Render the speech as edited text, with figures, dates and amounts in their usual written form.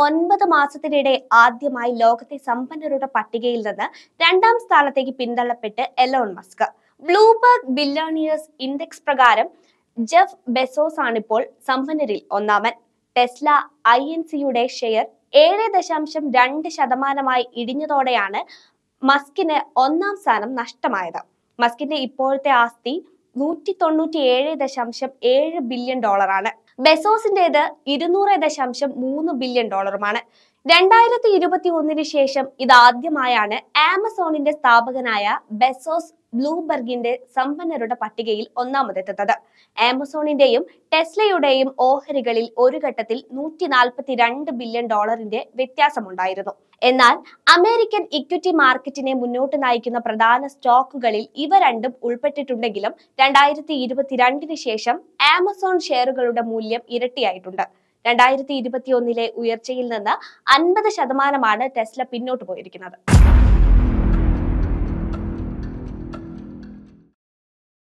9 മാസത്തിനിടെ ആദ്യമായി ലോകത്തെ സമ്പന്നരുടെ പട്ടികയിൽ നിന്ന് 2ാം സ്ഥാനത്തേക്ക് പിന്തള്ളപ്പെട്ട് എലോൺ മസ്ക്. ബ്ലൂംബർഗ് ബില്യണിയേഴ്സ് ഇൻഡെക്സ് പ്രകാരം ജെഫ് ബെസോസ് ആണിപ്പോൾ സമ്പന്നരിൽ ഒന്നാമൻ. ടെസ്ല INCയുടെ ഷെയർ 7.2% ഇടിഞ്ഞതോടെയാണ് മസ്കിന് 1ാം സ്ഥാനം നഷ്ടമായത്. മസ്കിന്റെ ഇപ്പോഴത്തെ ആസ്തി $197.7 ബില്യൺ ആണ്. ബെസോസിന്റേത് $200.3 ബില്യൺ. 2021 ശേഷം ഇതാദ്യമായാണ് ആമസോണിന്റെ സ്ഥാപകനായ ബെസോസ് ബ്ലൂംബർഗിന്റെ സമ്പന്നരുടെ പട്ടികയിൽ ഒന്നാമതെത്തുന്നത്. ആമസോണിന്റെയും ടെസ്ലയുടെയും ഓഹരികളിൽ ഒരു ഘട്ടത്തിൽ $142 ബില്യൺ വ്യത്യാസമുണ്ടായിരുന്നു. എന്നാൽ അമേരിക്കൻ ഇക്വിറ്റി മാർക്കറ്റിനെ മുന്നോട്ട് നയിക്കുന്ന പ്രധാന സ്റ്റോക്കുകളിൽ ഇവ രണ്ടും ഉൾപ്പെട്ടിട്ടുണ്ടെങ്കിലും 2022 ശേഷം ആമസോൺ ഷെയറുകളുടെ മൂല്യം ഇരട്ടിയായിട്ടുണ്ട്. 2021 ഉയർച്ചയിൽ നിന്ന് 50% ടെസ്ല പിന്നോട്ട് പോയിരിക്കുന്നത്.